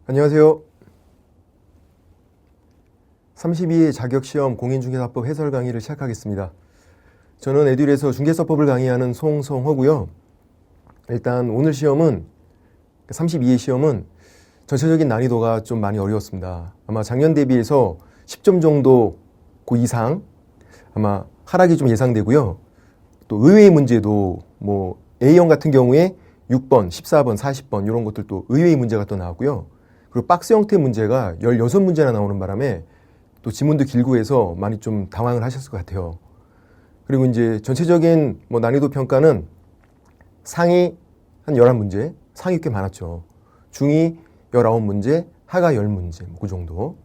안녕하세요. 32회 자격시험 공인중개사법 해설 강의를 시작하겠습니다. 저는 에듀에서 중개사법을 강의하는 송성호고요. 일단 오늘 시험은 32회 시험은 전체적인 난이도가 좀 많이 어려웠습니다. 아마 작년 대비해서 10점 정도 그 이상 아마 하락이 좀 예상되고요. 또 의외의 문제도 뭐 A형 같은 경우에 6번, 14번, 40번 이런 것들도 의외의 문제가 또 나왔고요. 그리고 박스 형태 문제가 16문제나 나오는 바람에 또 지문도 길고 해서 많이 좀 당황을 하셨을 것 같아요. 그리고 이제 전체적인 뭐 난이도 평가는 상위 한 11문제, 상위 꽤 많았죠. 중위 19문제, 하가 10문제, 그 정도.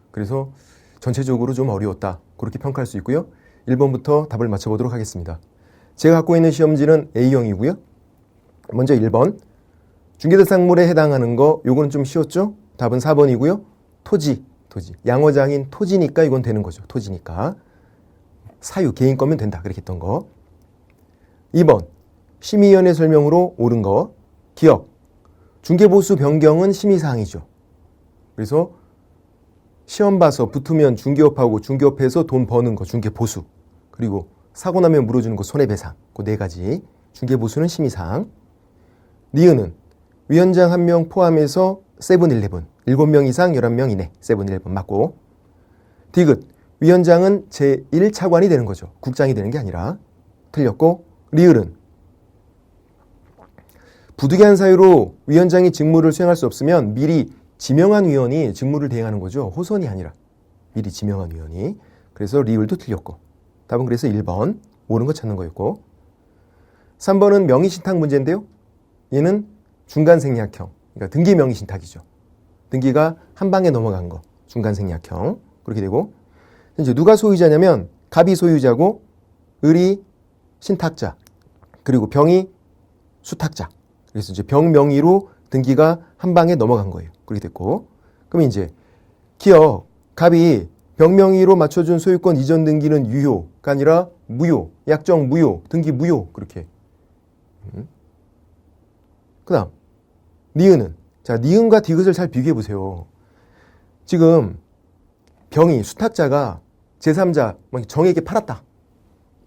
그래서 전체적으로 좀 어려웠다. 그렇게 평가할 수 있고요. 1번부터 답을 맞춰보도록 하겠습니다. 제가 갖고 있는 시험지는 A형이고요. 먼저 1번. 중개대상물에 해당하는 거, 요거는 좀 쉬웠죠? 답은 4번이고요. 토지. 양어장인 토지니까 이건 되는 거죠. 토지니까. 사유, 개인 거면 된다. 그렇게 했던 거. 2번. 심의위원회 설명으로 옳은 거. 기억. 중개보수 변경은 심의사항이죠. 그래서 시험 봐서 붙으면 중개업하고 중개업해서 돈 버는 거, 중개보수. 그리고 사고 나면 물어주는 거, 손해배상. 그 네 가지. 중개보수는 심의사항. 니은은 위원장 1명 포함해서 세븐일레븐. 7명 이상 11명 이내. 세븐일레븐 맞고. 디귿. 위원장은 제1차관이 되는 거죠. 국장이 되는 게 아니라. 틀렸고. 리을은 부득이한 사유로 위원장이 직무를 수행할 수 없으면 미리 지명한 위원이 직무를 대행하는 거죠. 호선이 아니라 미리 지명한 위원이. 그래서 리을도 틀렸고. 답은 그래서 1번 옳은 거 찾는 거였고. 3번은 명의신탁 문제인데요. 얘는 중간생략형. 그러니까 등기 명의신탁이죠. 등기가 한 방에 넘어간 거. 중간생략형. 그렇게 되고. 이제 누가 소유자냐면 갑이 소유자고 을이 신탁자. 그리고 병이 수탁자. 그래서 이제 병 명의로 등기가 한 방에 넘어간 거예요. 그렇게 됐고. 그럼 이제 기억, 갑이 병 명의로 맞춰준 소유권 이전 등기는 유효가 아니라 무효, 약정 무효, 등기 무효. 그렇게. 그 다음, 니은은. 자, 니은과 디귿을 잘 비교해 보세요. 지금 병이, 수탁자가 제3자, 정에게 팔았다.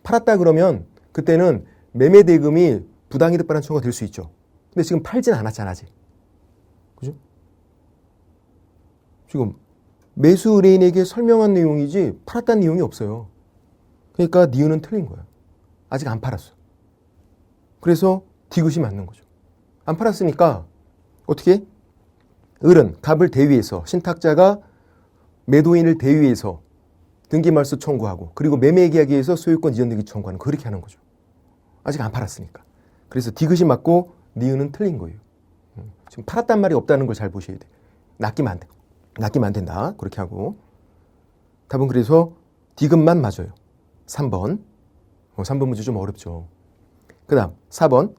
팔았다 그러면 그때는 매매 대금이 부당이득 반환 청구가 될 수 있죠. 근데 지금 팔진 않았잖아, 아직. 그죠? 지금 매수 의뢰인에게 설명한 내용이지 팔았다는 내용이 없어요. 그러니까 니은은 틀린 거야. 아직 안 팔았어. 그래서 디귿이 맞는 거죠. 안 팔았으니까 어떻게? 을은 갑을 대위해서, 신탁자가 매도인을 대위해서 등기말소 청구하고, 그리고 매매계약에서 소유권 이전 등기 청구하는, 그렇게 하는 거죠. 아직 안 팔았으니까. 그래서 디귿이 맞고 니은은 틀린 거예요. 지금 팔았단 말이 없다는 걸 잘 보셔야 돼. 낚이면 안 돼. 낚이면 안 된다. 그렇게 하고. 답은 그래서 디귿만 맞아요. 3번. 3번 문제 좀 어렵죠. 그 다음 4번.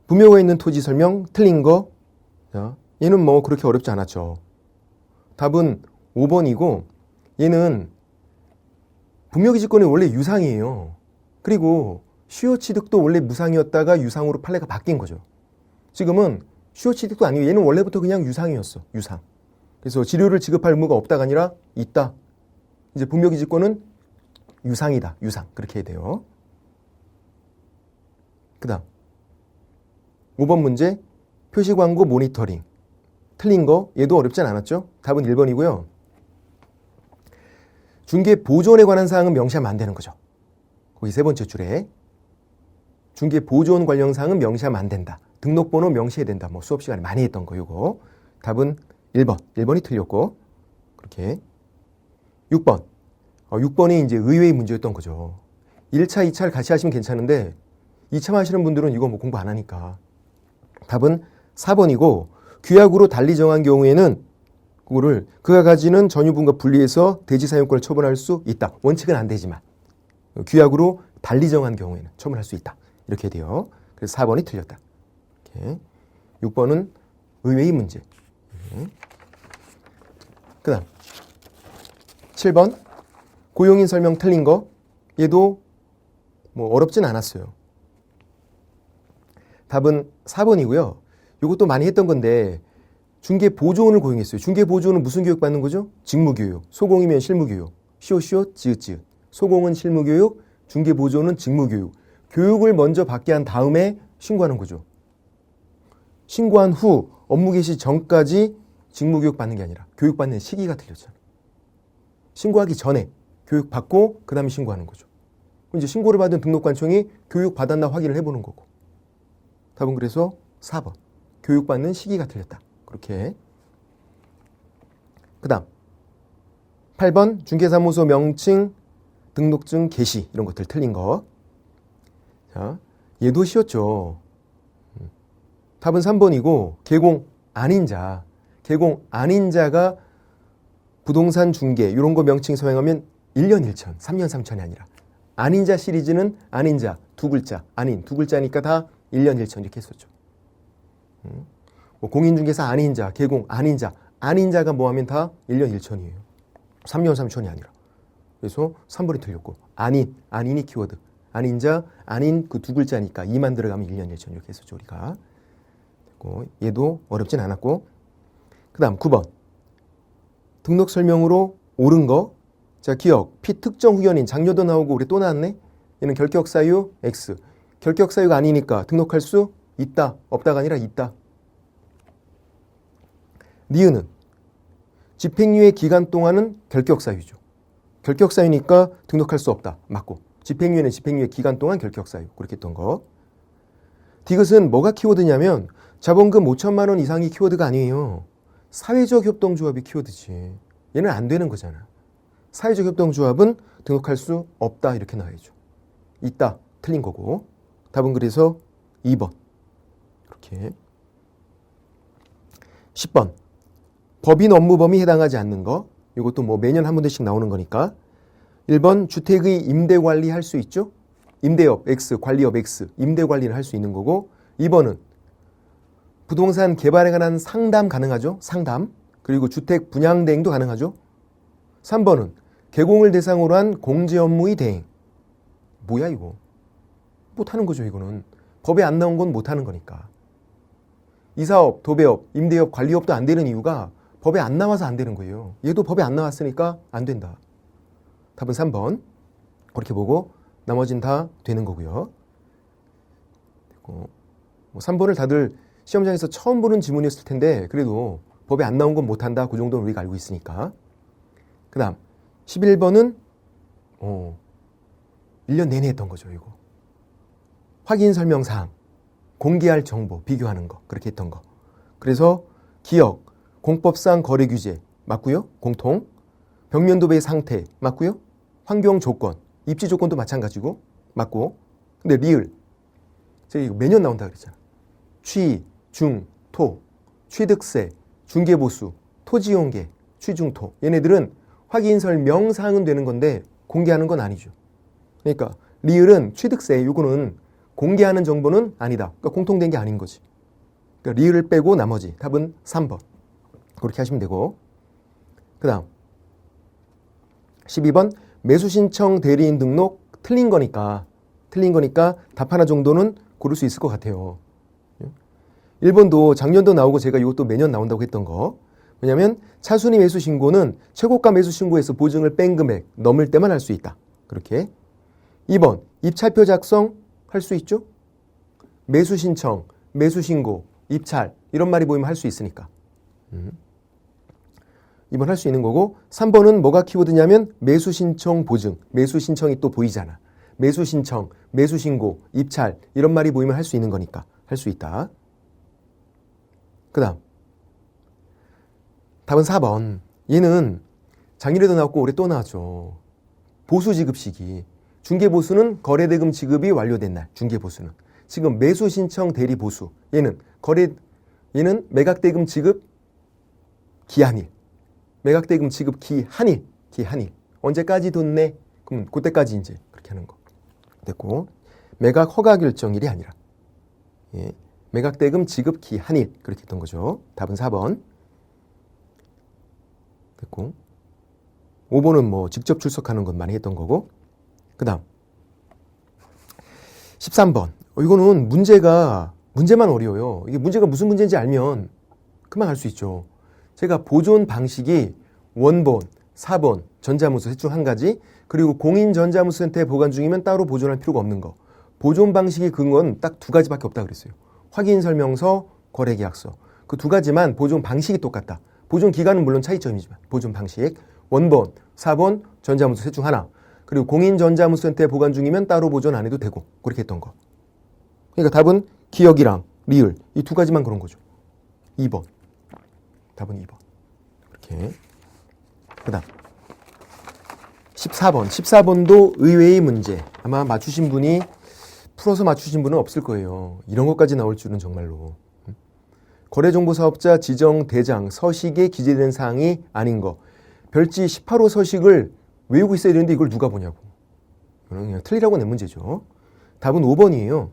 부묘가 있는 토지 설명 틀린 거. 자, 얘는 뭐 그렇게 어렵지 않았죠. 답은 5번이고, 얘는 부묘기지권이 원래 유상이에요. 그리고 수요취득도 원래 무상이었다가 유상으로 판례가 바뀐 거죠. 지금은 수요취득도 아니고 얘는 원래부터 그냥 유상이었어. 유상. 그래서 지료를 지급할 의무가 없다가 아니라 있다. 이제 부묘기지권은 유상이다. 유상. 그렇게 해야 돼요. 그 다음 5번 문제. 표시광고 모니터링. 틀린 거. 얘도 어렵진 않았죠. 답은 1번이고요. 중개 보존에 관한 사항은 명시하면 안 되는 거죠. 거기 세 번째 줄에. 중개 보존 관련 사항은 명시하면 안 된다. 등록번호 명시해야 된다. 뭐 수업 시간에 많이 했던 거 요거. 답은 1번. 1번이 틀렸고. 그렇게. 6번. 6번이 이제 의외의 문제였던 거죠. 1차, 2차를 같이 하시면 괜찮은데 2차 하시는 분들은 이거 뭐 공부 안 하니까. 답은 4번이고, 규약으로 달리 정한 경우에는 그거를 그가 가지는 전유분과 분리해서 대지 사용권을 처분할 수 있다. 원칙은 안 되지만 규약으로 달리 정한 경우에는 처분할 수 있다. 이렇게 돼요. 그래서 4번이 틀렸다. 이렇게. 6번은 의외의 문제. 그 다음 7번. 고용인 설명 틀린 거. 얘도 뭐 어렵진 않았어요. 답은 4번이고요. 이것도 많이 했던 건데 중개보조원을 고용했어요. 중개보조원은 무슨 교육 받는 거죠? 직무교육. 소공이면 실무교육. 시옷시옷 지읒지읒. 소공은 실무교육, 중개보조원은 직무교육. 교육을 먼저 받게 한 다음에 신고하는 거죠. 신고한 후 업무 개시 전까지 직무교육 받는 게 아니라 교육받는 시기가 틀렸잖아요. 신고하기 전에 교육받고 그 다음에 신고하는 거죠. 이제 신고를 받은 등록관청이 교육받았나 확인을 해보는 거고. 답은 그래서 4번. 교육받는 시기가 틀렸다. 그렇게. 그 다음 8번 중개사무소 명칭, 등록증 개시 이런 것들 틀린 거. 자, 얘도 쉬웠죠. 답은 3번이고 개공 아닌 자. 개공 아닌 자가 부동산 중개 이런 거 명칭 서행하면 1년 1천, 3년 3천이 아니라 아닌 자 시리즈는 아닌 자 두 글자, 아닌 두 글자니까 다 1년 1천 이렇게 했었죠. 뭐 공인중개사 아닌 자, 개공 아닌 자, 아닌 자가 뭐 하면 다 1년 1천이에요. 3년 3천이 아니라. 그래서 3번이 틀렸고 아닌, 아닌이 키워드. 아닌 자, 아닌 그 두 글자니까 2만 들어가면 1년 1천 이렇게 했었죠 우리가. 얘도 어렵진 않았고. 그 다음 9번 등록 설명으로 옳은 거. 자, 기억, 피특정 후견인 장려도 나오고 우리 또 나왔네. 얘는 결격사유 X. 결격사유가 아니니까 등록할 수 있다. 없다가 아니라 있다. 니은은 집행유예 기간 동안은 결격사유죠. 결격사유니까 등록할 수 없다. 맞고. 집행유예는 집행유예 기간 동안 결격사유. 그렇게 했던 거. 디귿은 뭐가 키워드냐면 자본금 5천만 원 이상이 키워드가 아니에요. 사회적 협동조합이 키워드지. 얘는 안 되는 거잖아. 사회적 협동조합은 등록할 수 없다 이렇게 나와야죠. 있다 틀린 거고. 답은 그래서 2번. 이렇게. 10번 법인 업무 범위에 해당하지 않는 거. 이것도 뭐 매년 한 군데씩 나오는 거니까. 1번 주택의 임대 관리 할 수 있죠. 임대업 X, 관리업 X, 임대 관리를 할 수 있는 거고. 2번은 부동산 개발에 관한 상담 가능하죠. 상담. 그리고 주택 분양 대행도 가능하죠. 3번은 개공을 대상으로 한 공제 업무의 대행. 뭐야 이거. 못하는 거죠 이거는. 법에 안 나온 건 못하는 거니까. 이사업, 도배업, 임대업, 관리업도 안 되는 이유가 법에 안 나와서 안 되는 거예요. 얘도 법에 안 나왔으니까 안 된다. 답은 3번. 그렇게 보고 나머지는 다 되는 거고요. 뭐 3번을 다들 시험장에서 처음 보는 지문이었을 텐데 그래도 법에 안 나온 건 못한다. 그 정도는 우리가 알고 있으니까. 그 다음 11번은 1년 내내 했던 거죠. 이거. 확인 설명사항, 공개할 정보, 비교하는 거. 그렇게 했던 거. 그래서 기억, 공법상 거래 규제 맞고요. 공통. 벽면도배의 상태 맞고요. 환경 조건, 입지 조건도 마찬가지고 맞고. 근데 리을. 제가 이거 매년 나온다 그랬잖아. 취, 중, 토, 취득세, 중개보수, 토지용계, 취중토. 얘네들은 확인 설명 사항은 되는 건데 공개하는 건 아니죠. 그러니까 리을은 취득세, 요거는 공개하는 정보는 아니다. 그러니까 공통된 게 아닌 거지. 그러니까 리을을 빼고 나머지 답은 3번. 그렇게 하시면 되고. 그 다음 12번 매수신청 대리인 등록 틀린 거니까 답 하나 정도는 고를 수 있을 것 같아요. 1번도 작년도 나오고 제가 이것도 매년 나온다고 했던 거. 왜냐하면 차순위 매수 신고는 최고가 매수 신고에서 보증을 뺀 금액 넘을 때만 할 수 있다. 그렇게. 2번 입찰표 작성 할 수 있죠. 매수 신청, 매수 신고, 입찰 이런 말이 보이면 할 수 있으니까. 2번 할 수 있는 거고. 3번은 뭐가 키워드냐면 매수 신청 보증. 매수 신청이 또 보이잖아. 매수 신청, 매수 신고, 입찰 이런 말이 보이면 할 수 있는 거니까 할 수 있다. 그 다음 답은 4번. 얘는 작년에도 나왔고 올해 또 나왔죠. 보수 지급 시기. 중개보수는 거래대금 지급이 완료된 날. 중개보수는. 지금 매수 신청 대리 보수. 얘는 매각대금 지급 기한일. 매각대금 지급 기한일. 언제까지 돈 내? 그럼 그때까지 이제 그렇게 하는 거. 됐고. 매각 허가 결정일이 아니라. 예. 매각대금 지급 기한일. 그렇게 했던 거죠. 답은 4번. 됐고. 5번은 뭐 직접 출석하는 것 많이 했던 거고. 그 다음 13번. 이거는 문제만 어려워요. 이게 문제가 무슨 문제인지 알면 금방 알 수 있죠. 제가 보존 방식이 원본, 사본, 전자문서 셋 중 한 가지, 그리고 공인전자문서센터에 보관 중이면 따로 보존할 필요가 없는 거. 보존 방식이 근거는 딱 두 가지밖에 없다 그랬어요. 확인설명서, 거래계약서. 그 두 가지만 보존 방식이 똑같다. 보존 기간은 물론 차이점이지만 보존 방식, 원본, 사본, 전자문서 셋 중 하나. 그리고 공인전자문서센터에 보관 중이면 따로 보존 안 해도 되고 그렇게 했던 거. 그러니까 답은 기억이랑 리을 이 두 가지만 그런 거죠. 2번. 답은 2번. 이렇게. 그 다음 14번. 14번도 의외의 문제. 아마 맞추신 분이 풀어서 맞추신 분은 없을 거예요. 이런 것까지 나올 줄은 정말로. 거래정보사업자 지정 대장 서식에 기재된 사항이 아닌 거. 별지 18호 서식을 외우고 있어야 되는데 이걸 누가 보냐고. 이건 그냥 틀리라고 낸 문제죠. 답은 5번이에요.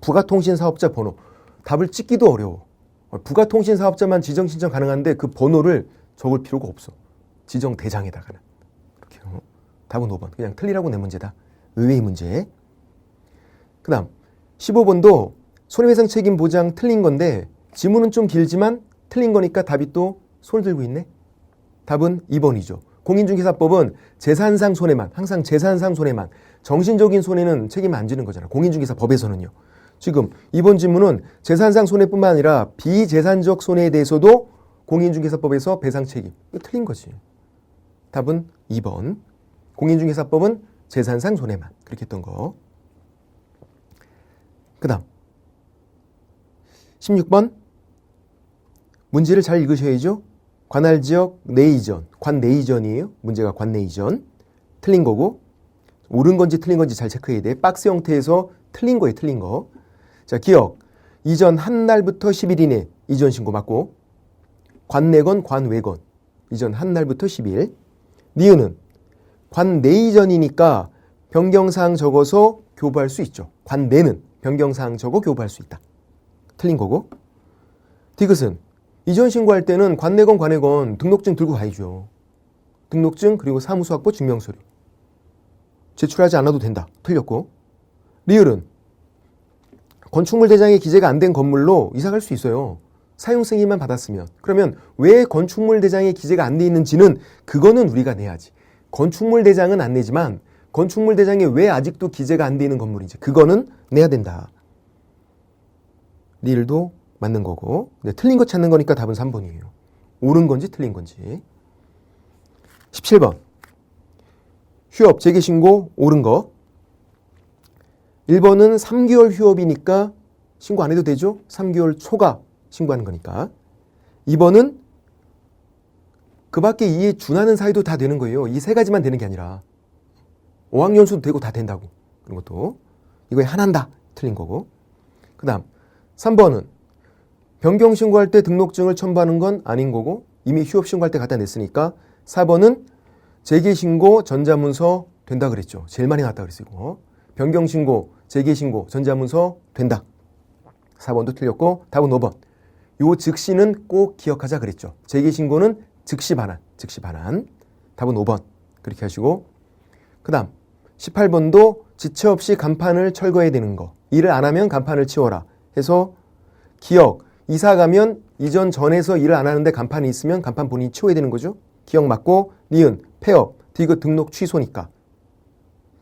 부가통신사업자 번호. 답을 찍기도 어려워. 부가통신사업자만 지정 신청 가능한데 그 번호를 적을 필요가 없어. 지정 대장에다가는. 이렇게요. 답은 5번. 그냥 틀리라고 낸 문제다. 의외의 문제. 그 다음 15번도 손해배상 책임 보장 틀린 건데 지문은 좀 길지만 틀린 거니까 답이 또 손을 들고 있네. 답은 2번이죠. 공인중개사법은 재산상 손해만, 항상 재산상 손해만, 정신적인 손해는 책임 안 지는 거잖아. 공인중개사법에서는요. 지금 이번 질문은 재산상 손해뿐만 아니라 비재산적 손해에 대해서도 공인중개사법에서 배상 책임. 이거 틀린 거지. 답은 2번. 공인중개사법은 재산상 손해만. 그렇게 했던 거. 그 다음 16번 문제를 잘 읽으셔야죠. 관할지역 내이전, 관내이전이에요. 문제가 관내이전. 틀린 거고 옳은 건지 틀린 건지 잘 체크해야 돼. 박스 형태에서 틀린 거예요. 틀린 거. 자, 기억. 이전 한 날부터 10일 이내 이전 신고 맞고 관내건 관외건 이전 한 날부터 10일. 니은은 관내이전이니까 변경사항 적어서 교부할 수 있죠. 관내는 변경사항 적어 교부할 수 있다. 틀린 거고. 디귿은 이전 신고할 때는 관내건 관외건 등록증 들고 가야죠. 등록증 그리고 사무소 확보 증명서류. 제출하지 않아도 된다. 틀렸고. 리을은 건축물 대장에 기재가 안 된 건물로 이사 갈 수 있어요. 사용 승인만 받았으면. 그러면 왜 건축물 대장에 기재가 안 돼 있는지는 그거는 우리가 내야지. 건축물 대장은 안 내지만 건축물 대장에 왜 아직도 기재가 안 돼 있는 건물인지 그거는 내야 된다. 리을도 맞는 거고. 네, 틀린 거 찾는 거니까 답은 3번이에요. 옳은 건지 틀린 건지. 17번. 휴업 재개신고 옳은 거. 1번은 3개월 휴업이니까 신고 안 해도 되죠? 3개월 초과 신고하는 거니까. 2번은 그 밖에 이에 준하는 사유도 다 되는 거예요. 이 세 가지만 되는 게 아니라 5학년수도 되고 다 된다고. 그런 것도. 이거에 하나다. 틀린 거고. 그 다음 3번은 변경 신고할 때 등록증을 첨부하는 건 아닌 거고 이미 휴업 신고할 때 갖다 냈으니까 4번은 재개신고 전자문서 된다 그랬죠. 제일 많이 나왔다 그랬어요. 이거. 변경 신고, 재개 신고, 전자문서 된다. 4번도 틀렸고 답은 5번. 요 즉시는 꼭 기억하자 그랬죠. 재개 신고는 즉시 반환, 즉시 반환. 답은 5번. 그렇게 하시고 그 다음 18번도 지체 없이 간판을 철거해야 되는 거. 일을 안 하면 간판을 치워라 해서 기억, 이사 가면 이전 전에서 일을 안 하는데 간판이 있으면 간판 본인이 치워야 되는 거죠. 기억 맞고 니은, 폐업, 디귿 등록 취소니까.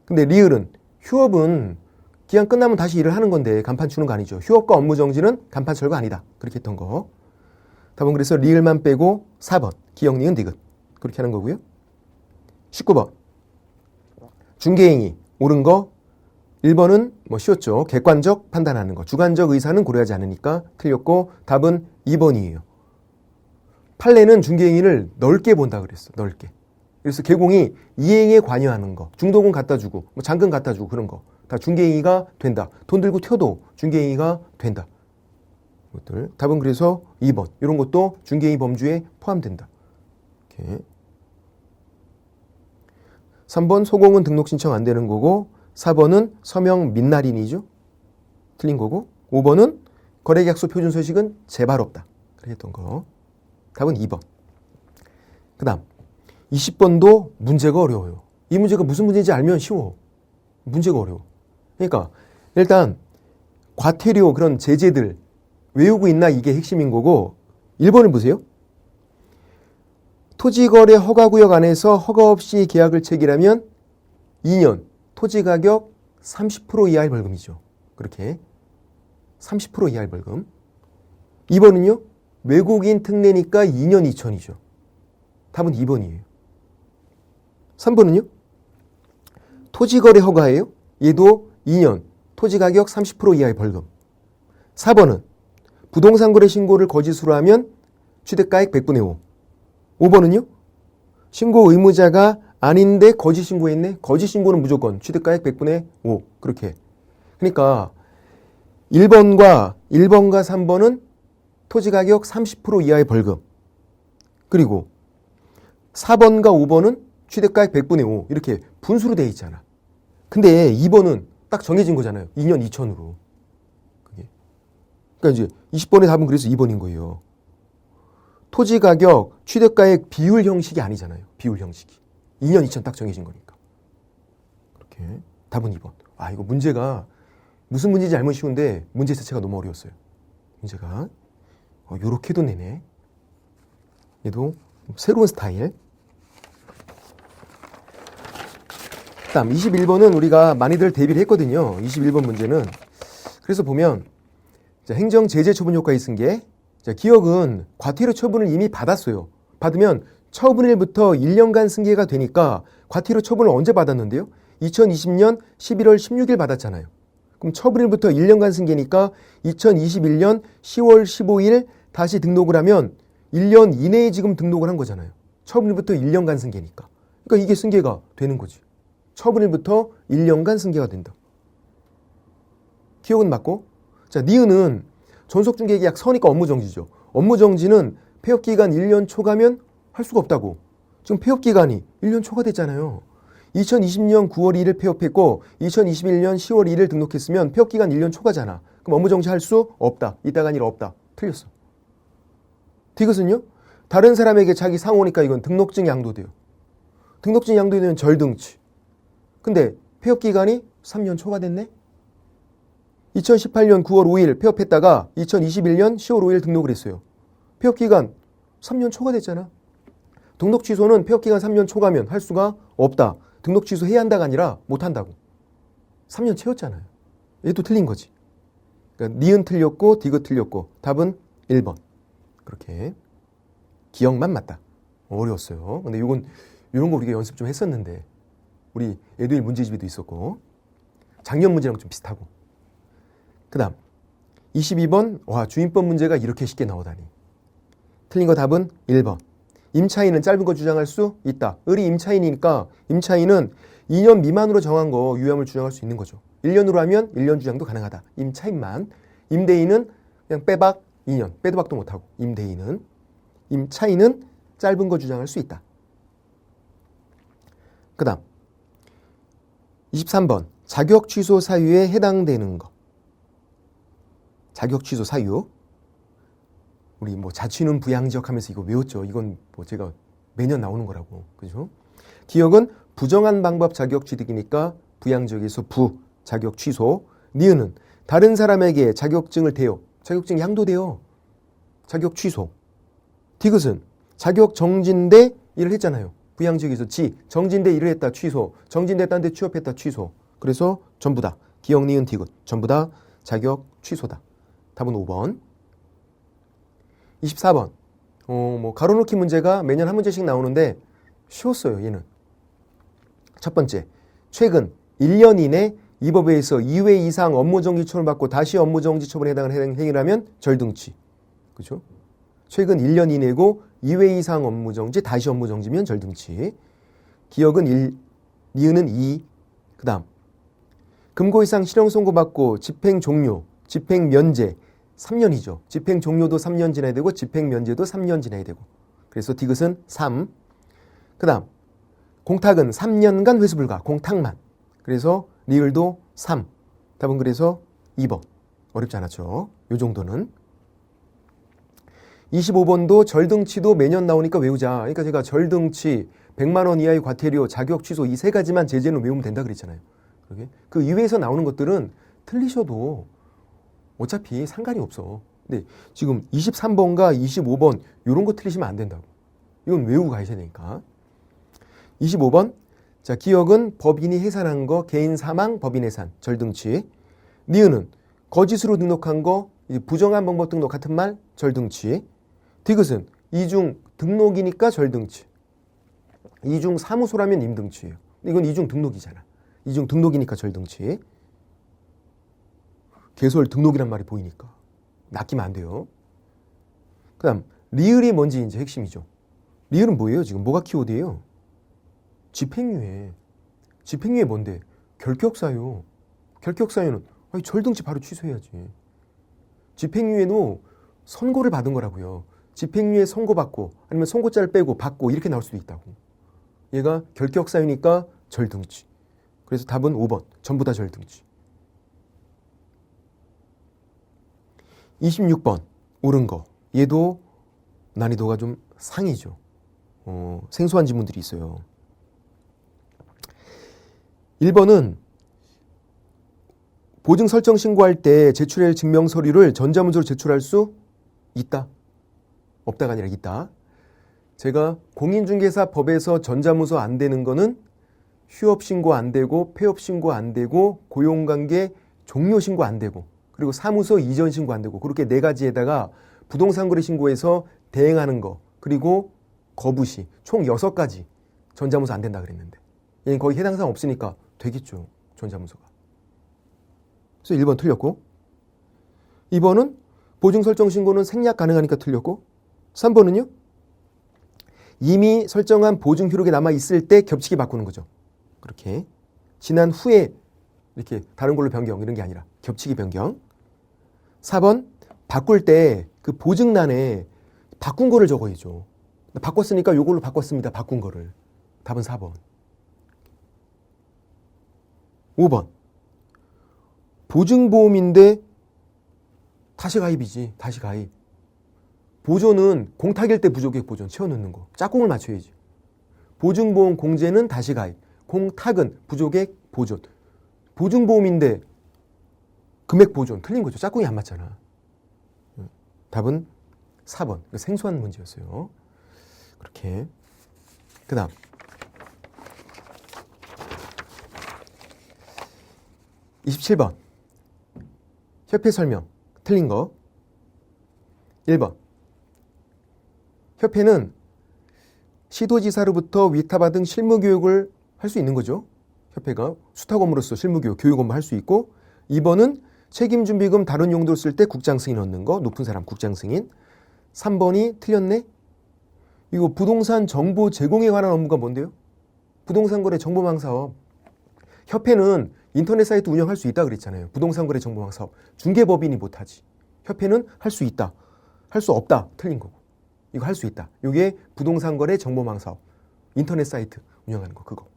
근데 리을은 휴업은 기한 끝나면 다시 일을 하는 건데 간판 주는 거 아니죠. 휴업과 업무 정지는 간판 철거 아니다. 그렇게 했던 거. 답은 그래서 리을만 빼고 4번. 기억, 니은, 디귿. 그렇게 하는 거고요. 19번. 중개행위 옳은 거. 1번은 뭐 쉬웠죠. 객관적 판단하는 거. 주관적 의사는 고려하지 않으니까 틀렸고 답은 2번이에요. 판례는 중개행위를 넓게 본다 그랬어. 넓게. 그래서 개공이 이행에 관여하는 거. 중도금 갖다 주고 뭐 잔금 갖다 주고 그런 거. 다 중개행위가 된다. 돈 들고 튀어도 중개행위가 된다. 이것들. 답은 그래서 2번. 이런 것도 중개행위 범주에 포함된다. 이렇게. 3번 소공은 등록 신청 안 되는 거고 4번은 서명 민날인이죠. 틀린 거고 5번은 거래계약서 표준 서식은 재발 없다. 그렇게 했던 거. 답은 2번. 그 다음 20번도 문제가 어려워요. 이 문제가 무슨 문제인지 알면 쉬워. 문제가 어려워. 그러니까 일단 과태료 그런 제재들 외우고 있나 이게 핵심인 거고 1번을 보세요. 토지거래 허가구역 안에서 허가 없이 계약을 체결하면 2년 토지가격 30% 이하의 벌금이죠. 그렇게 30% 이하의 벌금. 2번은요. 외국인 특례니까 2년 2천이죠. 답은 2번이에요. 3번은요. 토지거래 허가예요. 얘도 2년 토지가격 30% 이하의 벌금. 4번은 부동산 거래 신고를 거짓으로 하면 취득가액 100분의 5. 5번은요. 신고 의무자가 아닌데 거짓 신고했네. 거짓 신고는 무조건 취득가액 100분의 5. 그렇게. 그러니까 1번과 3번은 토지가격 30% 이하의 벌금. 그리고 4번과 5번은 취득가액 100분의 5. 이렇게 분수로 되어 있잖아. 근데 2번은 딱 정해진 거잖아요. 2년 2천으로. 그러니까 이제 20번의 답은 그래서 2번인 거예요. 토지가격, 취득가액 비율 형식이 아니잖아요. 비율 형식이. 2년 2천 딱 정해진 거니까. 그렇게. 답은 2번. 아, 이거 문제가 무슨 문제인지 알면 쉬운데 문제 자체가 너무 어려웠어요. 문제가. 요렇게도 내네. 얘도 새로운 스타일. 다음 21번은 우리가 많이들 대비를 했거든요. 21번 문제는. 그래서 보면 자, 행정 제재 처분 효과에 쓴 게 자, 기업은 과태료 처분을 이미 받았어요. 받으면 처분일부터 1년간 승계가 되니까 과태료 처분을 언제 받았는데요? 2020년 11월 16일 받았잖아요. 그럼 처분일부터 1년간 승계니까 2021년 10월 15일 다시 등록을 하면 1년 이내에 지금 등록을 한 거잖아요. 처분일부터 1년간 승계니까. 그러니까 이게 승계가 되는 거지. 처분일부터 1년간 승계가 된다. 기억은 맞고. 자, 니은은 전속중개계약 서니까 업무정지죠. 업무정지는 폐업기간 1년 초과면 할 수가 없다고. 지금 폐업기간이 1년 초과됐잖아요. 2020년 9월 1일 폐업했고 2021년 10월 1일 등록했으면 폐업기간 1년 초과잖아. 그럼 업무정지 할 수 없다. 이따가 아니라 없다. 틀렸어. 디귿은요? 다른 사람에게 자기 상호니까 이건 등록증 양도돼요. 등록증 양도되면 절등치. 근데 폐업기간이 3년 초과됐네? 2018년 9월 5일 폐업했다가 2021년 10월 5일 등록을 했어요. 폐업기간 3년 초과됐잖아. 등록 취소는 폐업기간 3년 초과면 할 수가 없다. 등록 취소해야 한다가 아니라 못한다고. 3년 채웠잖아요. 얘도 틀린 거지. 그러니까 니은 틀렸고 디귿 틀렸고 답은 1번. 그렇게 기억만 맞다. 어려웠어요. 근데 이런 거 우리가 연습 좀 했었는데 우리 에듀윌 문제집에도 있었고 작년 문제랑 좀 비슷하고. 그 다음 22번 와 주임법 문제가 이렇게 쉽게 나오다니. 틀린 거 답은 1번. 임차인은 짧은 거 주장할 수 있다. 을이 임차인이니까 임차인은 2년 미만으로 정한 거 유효함을 주장할 수 있는 거죠. 1년으로 하면 1년 주장도 가능하다. 임차인만. 임대인은 그냥 빼박 2년. 빼도 박도 못하고. 임차인은 짧은 거 주장할 수 있다. 그 다음 23번 자격 취소 사유에 해당되는 거. 자격 취소 사유. 우리 뭐 자취는 부양지역 하면서 이거 외웠죠. 이건 뭐 제가 매년 나오는 거라고. 그죠? 기억은 부정한 방법 자격 취득이니까 부양지역에서 부, 자격 취소. 니은은 다른 사람에게 자격증을 대요. 자격증 양도돼요. 자격 취소. 디귿은 자격 정지인데 일을 했잖아요. 부양지역에서 지, 정지인데 일을 했다 취소. 정지인데 딴 데 취업했다 취소. 그래서 전부 다 기억, 니은, 디귿 전부 다 자격 취소다. 답은 5번. 24번. 뭐 가로놓기 문제가 매년 한 문제씩 나오는데 쉬웠어요, 얘는. 첫 번째. 최근 1년 이내 이 법에 의해서 2회 이상 업무정지 처분을 받고 다시 업무정지 처분에 해당하는 행위라면 절등치. 그죠? 최근 1년 이내고 2회 이상 업무정지, 다시 업무정지면 절등치. 기억은 니은은 2. 그 다음. 금고 이상 실형 선고받고 집행 종료, 집행 면제 3년이죠. 집행 종료도 3년 지나야 되고 집행 면제도 3년 지나야 되고. 그래서 디귿은 3. 그 다음 공탁은 3년간 회수 불가. 공탁만. 그래서 리을도 3. 답은 그래서 2번. 어렵지 않았죠. 요 정도는. 25번도 절등치도 매년 나오니까 외우자. 그러니까 제가 절등치, 100만 원 이하의 과태료, 자격 취소 이 세 가지만 제재는 외우면 된다 그랬잖아요. 그 이외에서 나오는 것들은 틀리셔도 어차피 상관이 없어. 근데 지금 23번과 25번 이런 거 틀리시면 안 된다고. 이건 외우고 가셔야 되니까. 25번. 자, 기억은 법인이 해산한 거, 개인 사망, 법인 해산, 절등치. 니은은 거짓으로 등록한 거, 부정한 방법 등록 같은 말, 절등치. 디귿은 이중 등록이니까 절등치. 이중 사무소라면 임등치예요. 이건 이중 등록이잖아. 이중 등록이니까 절등치. 개설 등록이란 말이 보이니까 낚이면 안 돼요. 그 다음 리을이 뭔지 이제 핵심이죠. 리을은 뭐예요? 지금 뭐가 키워드예요? 집행유예. 집행유예 뭔데? 결격사유. 결격사유는 절등치 바로 취소해야지. 집행유예도 선고를 받은 거라고요. 집행유예 선고받고 아니면 선고자를 빼고 받고 이렇게 나올 수도 있다고. 얘가 결격사유니까 절등치. 그래서 답은 5번. 전부 다 절등치. 26번. 옳은 거. 얘도 난이도가 좀 상이죠. 생소한 지문들이 있어요. 1번은 보증 설정 신고할 때 제출할 증명 서류를 전자문서로 제출할 수 있다. 없다가 아니라 있다. 제가 공인중개사법에서 전자문서 안 되는 거는 휴업 신고 안 되고 폐업 신고 안 되고 고용관계 종료 신고 안 되고 그리고 사무소 이전 신고 안 되고 그렇게 네 가지에다가 부동산 거래 신고에서 대행하는 거 그리고 거부시 총 6가지 전자문서 안 된다 그랬는데 얘는 거의 해당 사항 없으니까 되겠죠. 전자문서가. 그래서 1번 틀렸고 2번은 보증 설정 신고는 생략 가능하니까 틀렸고 3번은요. 이미 설정한 보증 효력이 남아있을 때 겹치기 바꾸는 거죠. 그렇게 지난 후에 이렇게 다른 걸로 변경 이런 게 아니라 겹치기 변경. 4번 바꿀 때 그 보증란에 바꾼 거를 적어야죠. 바꿨으니까 요걸로 바꿨습니다. 바꾼 거를. 답은 4번. 5번 보증보험인데 다시 가입이지. 다시 가입. 보존은 공탁일 때 부족액 보존 채워넣는 거. 짝꿍을 맞춰야지. 보증보험 공제는 다시 가입. 공탁은 부족액 보존. 보증보험인데 금액 보존 틀린 거죠. 짝꿍이 안 맞잖아. 답은 4번. 생소한 문제였어요. 그렇게. 그 다음 27번 협회 설명 틀린 거. 1번 협회는 시도지사로부터 위탁받은 실무교육을 할 수 있는 거죠. 협회가 수탁 업무로서 실무교육, 교육 업무 할 수 있고 2번은 책임준비금 다른 용도로 쓸 때 국장 승인 얻는 거. 높은 사람 국장 승인. 3번이 틀렸네. 이거 부동산 정보 제공에 관한 업무가 뭔데요? 부동산 거래 정보망 사업. 협회는 인터넷 사이트 운영할 수 있다 그랬잖아요. 부동산 거래 정보망 사업. 중개법인이 못하지. 협회는 할 수 있다. 할 수 없다. 틀린 거고. 이거 할 수 있다. 이게 부동산 거래 정보망 사업. 인터넷 사이트 운영하는 거 그거.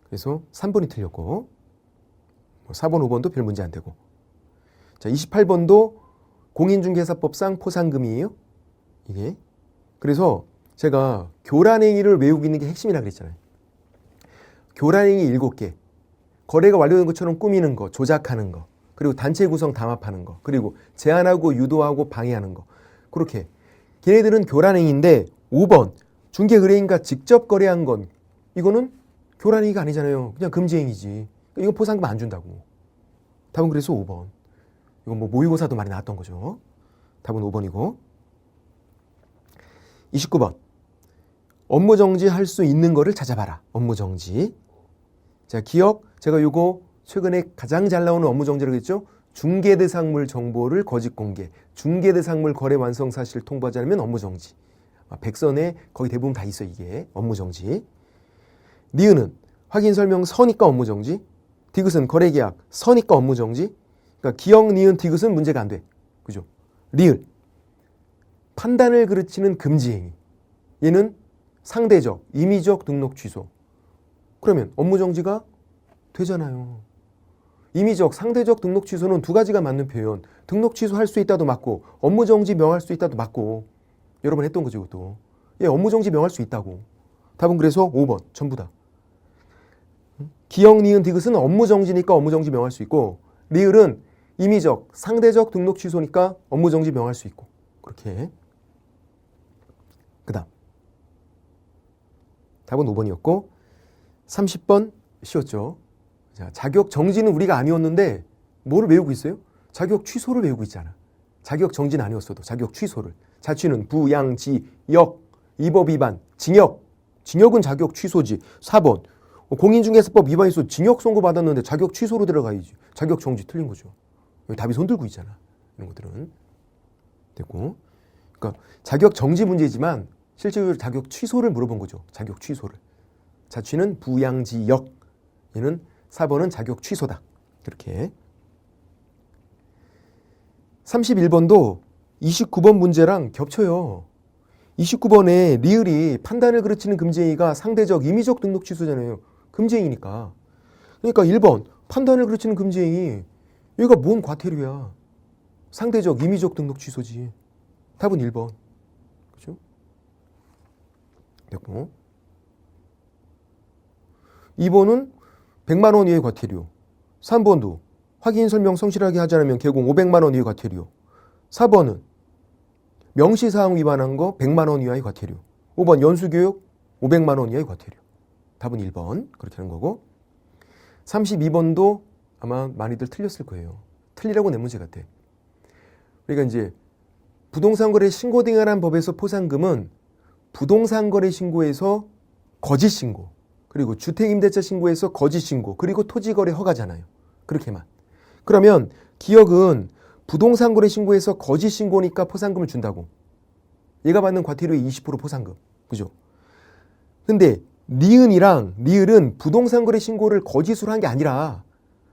그래서 3번이 틀렸고 4번, 5번도 별 문제 안 되고. 자, 28번도 공인중개사법상 포상금이에요. 이게. 그래서 제가 교란행위를 외우고 있는 게 핵심이라 그랬잖아요. 교란행위 7개. 거래가 완료된 것처럼 꾸미는 거, 조작하는 거. 그리고 단체 구성 담합하는 거. 그리고 제한하고 유도하고 방해하는 거. 그렇게. 걔네들은 교란행위인데 5번 중개 의뢰인과 직접 거래한 건 이거는 교란행위가 아니잖아요. 그냥 금지행위지. 이건 포상금 안 준다고. 답은 그래서 5번. 이건 뭐 모의고사도 많이 나왔던 거죠. 답은 5번이고. 29번. 업무 정지할 수 있는 거를 찾아봐라. 업무 정지. 자, 기억. 제가 요거 최근에 가장 잘 나오는 업무 정지라고 했죠. 중개대상물 정보를 거짓 공개. 중개대상물 거래 완성 사실을 통보하지 않으면 업무 정지. 백선에 거의 대부분 다 있어 이게. 업무 정지. 니은은 확인 설명 서니까 업무 정지. 디귿은 거래계약 서니까 업무 정지. 그러니까 기억, 니은, 디귿은 문제가 안 돼. 그죠? 리을. 판단을 그르치는 금지행위. 얘는 상대적, 임의적 등록 취소. 그러면 업무 정지가 되잖아요. 임의적, 상대적 등록 취소는 두 가지가 맞는 표현. 등록 취소할 수 있다도 맞고 업무 정지 명할 수 있다도 맞고. 여러 번 했던 거죠, 이것도. 예, 업무 정지 명할 수 있다고. 답은 그래서 5번 전부 다. 기억, 니은, 디귿은 업무 정지니까 업무 정지 명할 수 있고 리을은 임의적, 상대적 등록 취소니까 업무정지 명할 수 있고. 그렇게. 그 다음. 답은 5번이었고 30번 쉬웠죠. 자, 자격 정지는 우리가 아니었는데 뭐를 외우고 있어요? 자격 취소를 외우고 있잖아. 자격 정지는 아니었어도 자격 취소를. 자취는 부양지역, 위법 위반, 징역. 징역은 자격 취소지. 4번. 공인중개사법 위반해서 징역 선고 받았는데 자격 취소로 들어가야지. 자격 정지 틀린 거죠. 여기 답이 손들고 있잖아. 이런 것들은. 됐고. 그러니까 자격 정지 문제지만 실제로 자격 취소를 물어본 거죠. 자격 취소를. 자취는 부양지역. 얘는 4번은 자격 취소다. 그렇게. 31번도 29번 문제랑 겹쳐요. 29번에 리을이 판단을 그르치는 금지행위가 상대적, 임의적 등록 취소잖아요. 금지행위니까. 그러니까 1번 판단을 그르치는 금지행위. 여기가 뭔 과태료야. 상대적, 임의적 등록 취소지. 답은 1번. 그죠? 됐고. 2번은 100만 원 이하의 과태료. 3번도 확인 설명 성실하게 하지 않으면 개공 500만 원 이하의 과태료. 4번은 명시사항 위반한 거 100만 원 이하의 과태료. 5번 연수교육 500만 원 이하의 과태료. 답은 1번. 그렇게 하는 거고. 32번도 아마 많이들 틀렸을 거예요. 틀리라고 낸 문제 같아. 그러니까 이제 부동산거래 신고 등에 관한 법에서 포상금은 부동산거래 신고에서 거짓 신고, 그리고 주택임대차 신고에서 거짓 신고, 그리고 토지거래 허가잖아요. 그렇게만. 그러면 기억은 부동산거래 신고에서 거짓 신고니까 포상금을 준다고. 얘가 받는 과태료의 20% 포상금. 그죠? 근데 리을은 부동산거래 신고를 거짓으로 한 게 아니라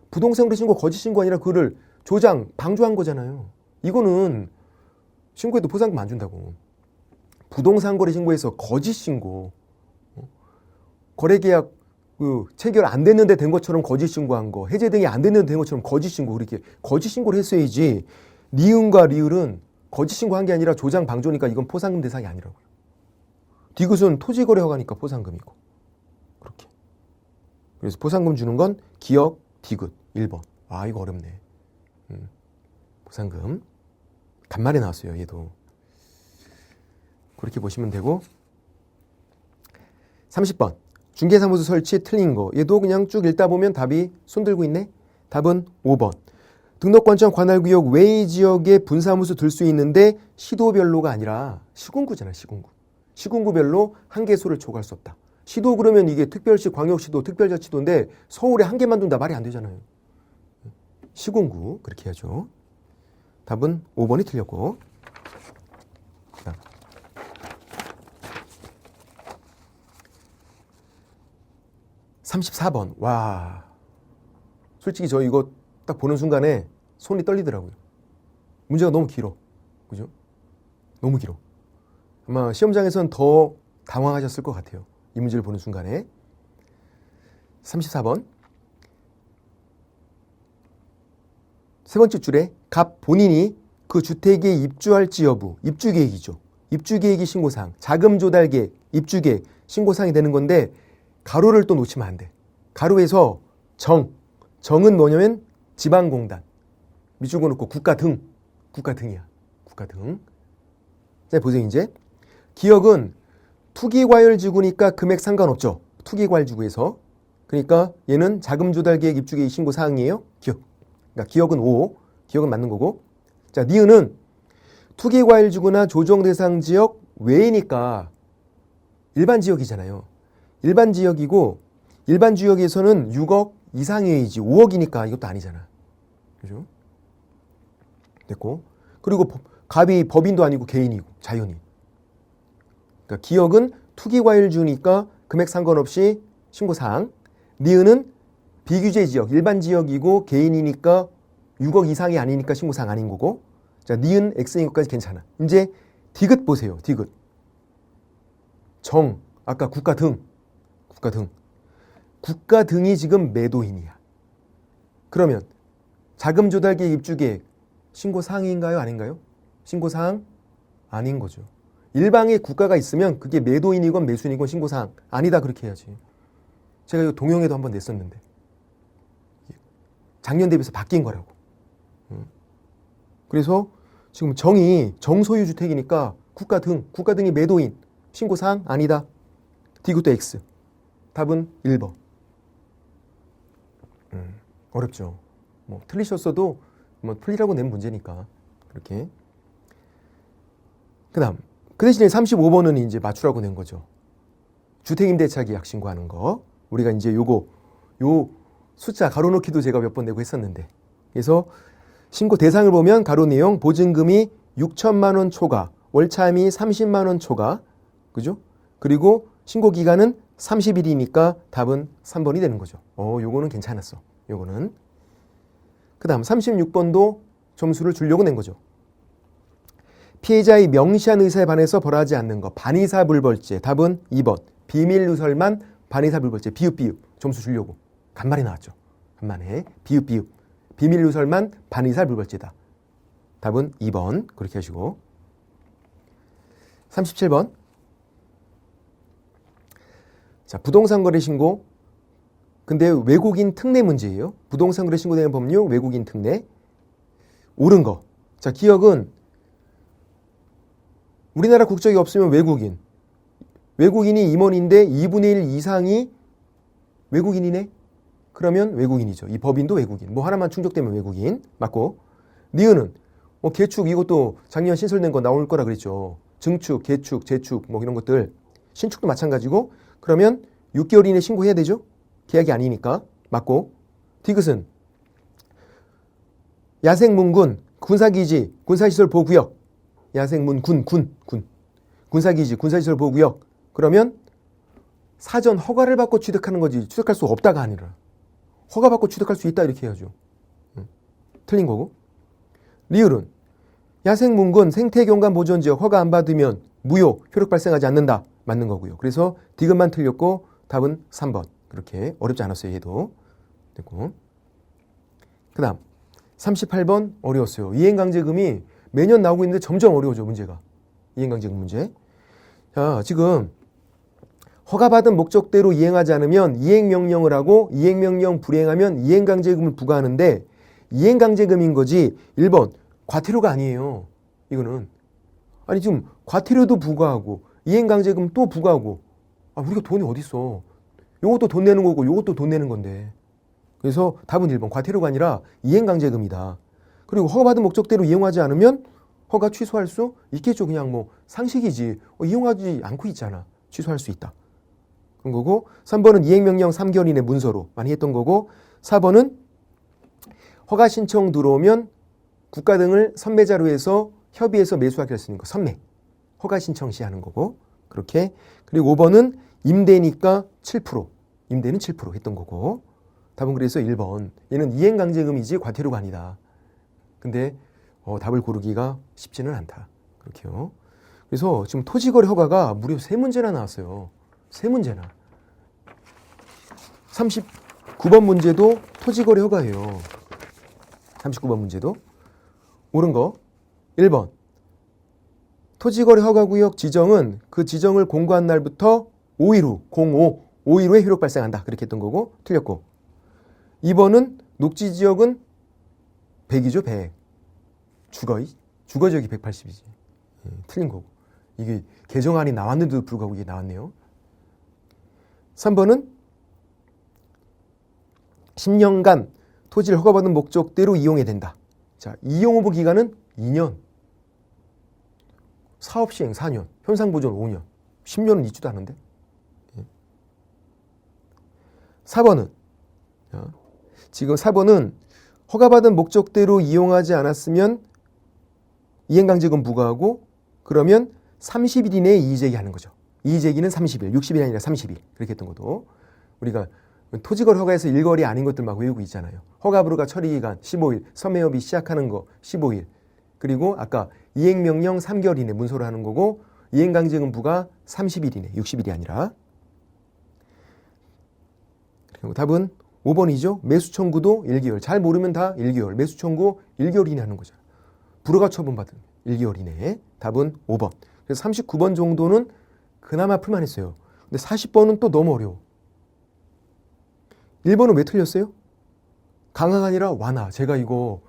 부동산거래 신고 거짓 신고 아니라 그거를 조장, 방조한 거잖아요. 이거는 신고해도 포상금 안 준다고. 부동산거래 신고에서 거짓 신고, 거래계약 체결 안 됐는데 된 것처럼 거짓 신고한 거, 해제 등이 안 됐는데 된 것처럼 거짓 신고, 그렇게 거짓 신고를 했어야지. 니은과 리을은 거짓 신고한 게 아니라 조장 방조니까 이건 포상금 대상이 아니라고요. 디귿은 토지거래 허가니까 포상금이고. 그렇게. 그래서 포상금 주는 건 기억, 디귿 1번. 아, 이거 어렵네. 포상금. 간만에 나왔어요, 얘도. 그렇게 보시면 되고. 30번. 중개사무소 설치 틀린 거. 얘도 그냥 쭉 읽다 보면 답이 손들고 있네. 답은 5번. 등록권청 관할구역 외의 지역에 분사무소 들 수 있는데 시도별로가 아니라 시군구잖아, 시군구. 시군구별로 한 개소를 초과할 수 없다. 시도 그러면 이게 특별시, 광역시도, 특별자치도인데 서울에 한 개만 둔다 말이 안 되잖아요. 시군구 그렇게 해야죠. 답은 5번이 틀렸고. 34번. 와. 솔직히 저 이거 딱 보는 순간에 손이 떨리더라고요. 문제가 너무 길어. 그죠? 너무 길어. 아마 시험장에서는 더 당황하셨을 것 같아요. 이 문제를 보는 순간에. 34번. 세 번째 줄에 갑 본인이 그 주택에 입주할지 여부, 입주계획이죠. 입주계획이 신고사항, 자금 조달계획, 입주계획, 신고사항이 되는 건데 가로를 또 놓치면 안 돼. 가로에서 정은 뭐냐면 지방공단, 밑줄 그어놓고 국가 등이야. 국가 등. 자, 보세요 이제. 기억은 투기과열지구니까 금액 상관없죠. 투기과열지구에서. 그러니까 얘는 자금 조달계획 입주계획 신고사항이에요. 기억. 그러니까 기억은 5, 기억은 맞는 거고. 자, 니은은 투기과열지구나 조정대상지역 외니까 일반 지역이잖아요. 일반 지역이고 일반 지역에서는 6억 이상이지 5억이니까 이것도 아니잖아. 그죠? 됐고. 그리고 갑이 법인도 아니고 개인이고 자연인. 그러니까 기억은 투기과열지구니까 금액 상관없이 신고사항. 니은은 비규제 지역, 일반 지역이고 개인이니까 6억 이상이 아니니까 신고사항 아닌 거고. 자, 니은 X인 것까지 괜찮아. 이제 디귿 보세요. 디귿. 아까 국가 등. 국가 등이 지금 매도인이야. 그러면 자금 조달계획 입주계획 신고사항인가요? 아닌가요? 신고사항 아닌 거죠. 일방에 국가가 있으면 그게 매도인이건 매수인이건 신고사항 아니다 그렇게 해야지. 제가 이거 동영에도 한번 냈었는데 작년 대비해서 바뀐 거라고. 그래서 지금 정이 정소유 주택이니까 국가 등이 매도인, 신고사항 아니다. D구도 X. 답은 1번. 어렵죠. 뭐 틀리셨어도 뭐 틀리라고 낸 문제니까 그렇게. 그다음 그 대신에 35번은 이제 맞추라고 낸 거죠. 주택임대차 계약 신고하는 거. 우리가 이제 요 숫자 가로놓기도 제가 몇 번 내고 했었는데. 그래서 신고 대상을 보면 가로 내용 보증금이 6천만 원 초과, 월차임이 30만 원 초과. 그죠? 그리고 신고 기간은 30일이니까 답은 3번이 되는 거죠. 요거는 괜찮았어. 요거는. 그다음 36번도 점수를 주려고 낸 거죠. 피해자의 명시한 의사에 반해서 벌하지 않는 거. 반의사 불벌죄. 답은 2번. 비밀 누설만 반의사 불벌죄. 비읍. 점수 주려고. 간만에 나왔죠. 간만에. 비읍. 비밀 누설만 반의사 불벌죄다. 답은 2번. 그렇게 하시고. 37번. 자, 부동산 거래 신고. 근데 외국인 특례 문제예요. 부동산 거래 신고되는 법률 외국인 특례. 옳은 거. 자, 기억은 우리나라 국적이 없으면 외국인. 외국인이 임원인데 2분의 1 이상이 외국인이네? 그러면 외국인이죠. 이 법인도 외국인. 뭐 하나만 충족되면 외국인. 맞고. 니은은 개축 이것도 작년 신설된 거 나올 거라 그랬죠. 증축, 개축, 재축 뭐 이런 것들. 신축도 마찬가지고. 그러면 6개월 이내 신고해야 되죠. 계약이 아니니까. 맞고. 디귿은 야생문군, 군사기지, 군사시설 보호구역. 야생문, 군. 군사기지, 군사시설 보호구역. 그러면 사전 허가를 받고 취득하는 거지 취득할 수 없다가 아니라 허가받고 취득할 수 있다 이렇게 해야죠. 틀린 거고. 리을은 야생문군 생태경관 보존지역 허가 안 받으면 무효, 효력 발생하지 않는다. 맞는 거고요. 그래서 디귿만 틀렸고 답은 3번. 그렇게 어렵지 않았어요. 얘도. 됐고. 그 다음 38번 어려웠어요. 이행강제금이 매년 나오고 있는데 점점 어려워져 문제가. 이행강제금 문제. 자, 지금 허가받은 목적대로 이행하지 않으면 이행명령을 하고 이행명령 불이행하면 이행강제금을 부과하는데 이행강제금인 거지 1번 과태료가 아니에요. 이거는. 아니 지금 과태료도 부과하고 이행강제금 또 부과하고 우리가 돈이 어딨어. 요것도 돈 내는 거고 요것도 돈 내는 건데. 그래서 답은 1번 과태료가 아니라 이행강제금이다. 그리고 허가받은 목적대로 이용하지 않으면 허가 취소할 수 있겠죠. 그냥 뭐 상식이지. 이용하지 않고 있잖아. 취소할 수 있다. 그런 거고 3번은 이행명령 3개월 이내 문서로 많이 했던 거고 4번은 허가 신청 들어오면 국가 등을 선매자로 해서 협의해서 매수하게 할 수 있는 거. 선매. 허가 신청 시 하는 거고. 그렇게. 그리고 5번은 임대니까 7%. 임대는 7% 했던 거고. 답은 그래서 1번. 얘는 이행강제금이지 과태료가 아니다. 근데 답을 고르기가 쉽지는 않다. 그렇게요. 그래서 지금 토지거래 허가가 무려 3문제나 나왔어요. 3문제나. 39번 문제도 토지거래 허가예요. 39번 문제도. 옳은 거. 1번. 토지거래 허가구역 지정은 그 지정을 공고한 날부터 5일 후, 5일 후에 효력 발생한다. 그렇게 했던 거고. 틀렸고. 2번은 녹지지역은 100이죠, 100. 주거지역이 180이지. 틀린 거고. 이게 개정안이 나왔는데도 불구하고 이게 나왔네요. 3번은 10년간 토지를 허가받은 목적대로 이용해야 된다. 자, 이용후보 기간은 2년. 사업시행 4년. 현상보존 5년. 10년은 있지도 않은데. 4번은 지금 4번은 허가받은 목적대로 이용하지 않았으면 이행강제금 부과하고 그러면 30일 이내에 이의제기하는 거죠. 이의제기는 30일, 60일이 아니라 30일. 그렇게 했던 것도 우리가 토지거래 허가에서 일거리 아닌 것들 막 외우고 있잖아요. 허가불허가 처리기간 15일, 선매업이 시작하는 거 15일. 그리고 아까 이행명령 3개월 이내 문서로 하는 거고 이행강제금 부과 30일 이내, 60일이 아니라. 그리고 답은 5번이죠. 매수청구도 1개월. 잘 모르면 다 1개월. 매수청구 1개월 이내 하는 거잖아. 불허가 처분받은 1개월 이내. 답은 5번. 그래서 39번 정도는 그나마 풀만했어요. 근데 40번은 또 너무 어려워. 1번은 왜 틀렸어요? 강화가 아니라 완화. 제가 이거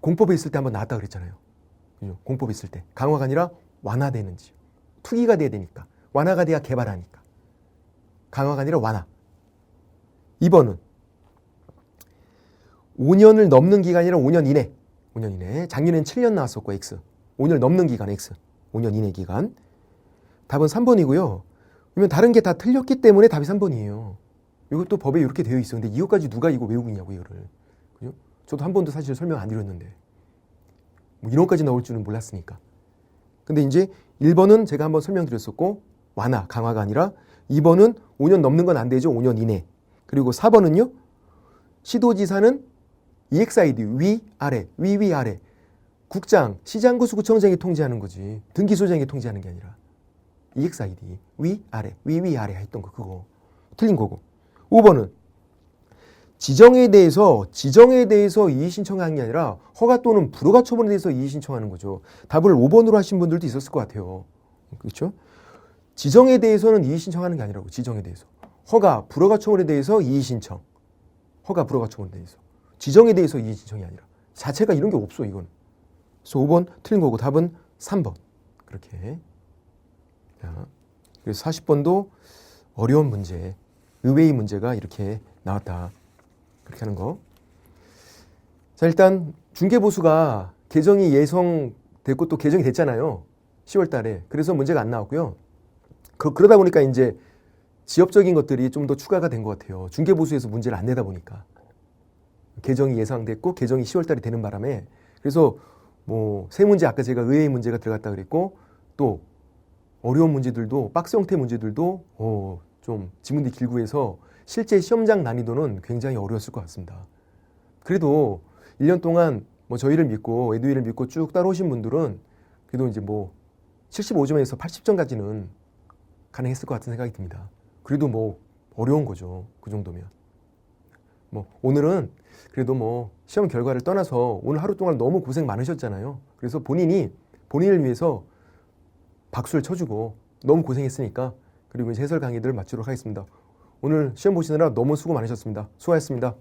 공법에 있을 때 한번 나왔다 그랬잖아요. 그죠? 공법에 있을 때. 강화가 아니라 완화되는지. 투기가 돼야 되니까. 완화가 돼야 개발하니까. 강화가 아니라 완화. 2번은 5년을 넘는 기간이라 5년 이내. 5년 이내. 작년엔 7년 나왔었고 X. 5년을 넘는 기간 X. 5년 이내 기간. 답은 3번이고요. 그러면 다른 게 다 틀렸기 때문에 답이 3번이에요. 이것도 법에 이렇게 되어 있어. 근데 이것까지 누가 이거 외우고 있냐고 이거를. 그죠? 저도 한 번도 사실 설명 안 드렸는데. 뭐 이런까지 나올 줄은 몰랐으니까. 근데 이제 1번은 제가 한번 설명드렸었고 완화, 강화가 아니라 2번은 5년 넘는 건 안 되죠. 5년 이내. 그리고 4번은요. 시도지사는 EXID 위, 아래, 위, 아래. 국장, 시장구수구청장이 통제하는 거지. 등기소장이 통제하는 게 아니라. EXID 위, 아래, 위, 아래 했던 거 그거. 틀린 거고. 5번은 지정에 대해서 이의 신청하는 게 아니라 허가 또는 불허가 처분에 대해서 이의 신청하는 거죠. 답을 5번으로 하신 분들도 있었을 것 같아요. 그렇죠? 지정에 대해서는 이의 신청하는 게 아니라고. 지정에 대해서. 허가, 불허가 처분에 대해서 이의 신청. 허가, 불허가 처분에 대해서. 지정에 대해서 이의 신청이 아니라. 자체가 이런 게 없어 이건. 그래서 5번 틀린 거고 답은 3번. 그렇게. 자, 그래서 40번도 어려운 문제, 의외의 문제가 이렇게 나왔다. 그렇게 하는 거. 자, 일단 중개보수가 개정이 예정됐고 또 개정이 됐잖아요. 10월 달에. 그래서 문제가 안 나왔고요. 그러다 보니까 이제 지역적인 것들이 좀 더 추가가 된 것 같아요. 중개보수에서 문제를 안 내다 보니까. 개정이 예상됐고 개정이 10월 달에 되는 바람에 그래서 뭐 세 문제 아까 제가 의외의 문제가 들어갔다 그랬고 또 어려운 문제들도 박스 형태 문제들도 좀 지문들이 길고 해서 실제 시험장 난이도는 굉장히 어려웠을 것 같습니다. 그래도 1년 동안 뭐 저희를 믿고 에듀이를 믿고 쭉 따라오신 분들은 그래도 이제 뭐 75점에서 80점까지는 가능했을 것 같은 생각이 듭니다. 그래도 뭐 어려운 거죠. 그 정도면. 뭐 오늘은 그래도 뭐 시험 결과를 떠나서 오늘 하루 동안 너무 고생 많으셨잖아요. 그래서 본인을 위해서 박수를 쳐주고 너무 고생했으니까 그리고 이제 해설 강의들을 마치도록 하겠습니다. 오늘 시험 보시느라 너무 수고 많으셨습니다. 수고하셨습니다.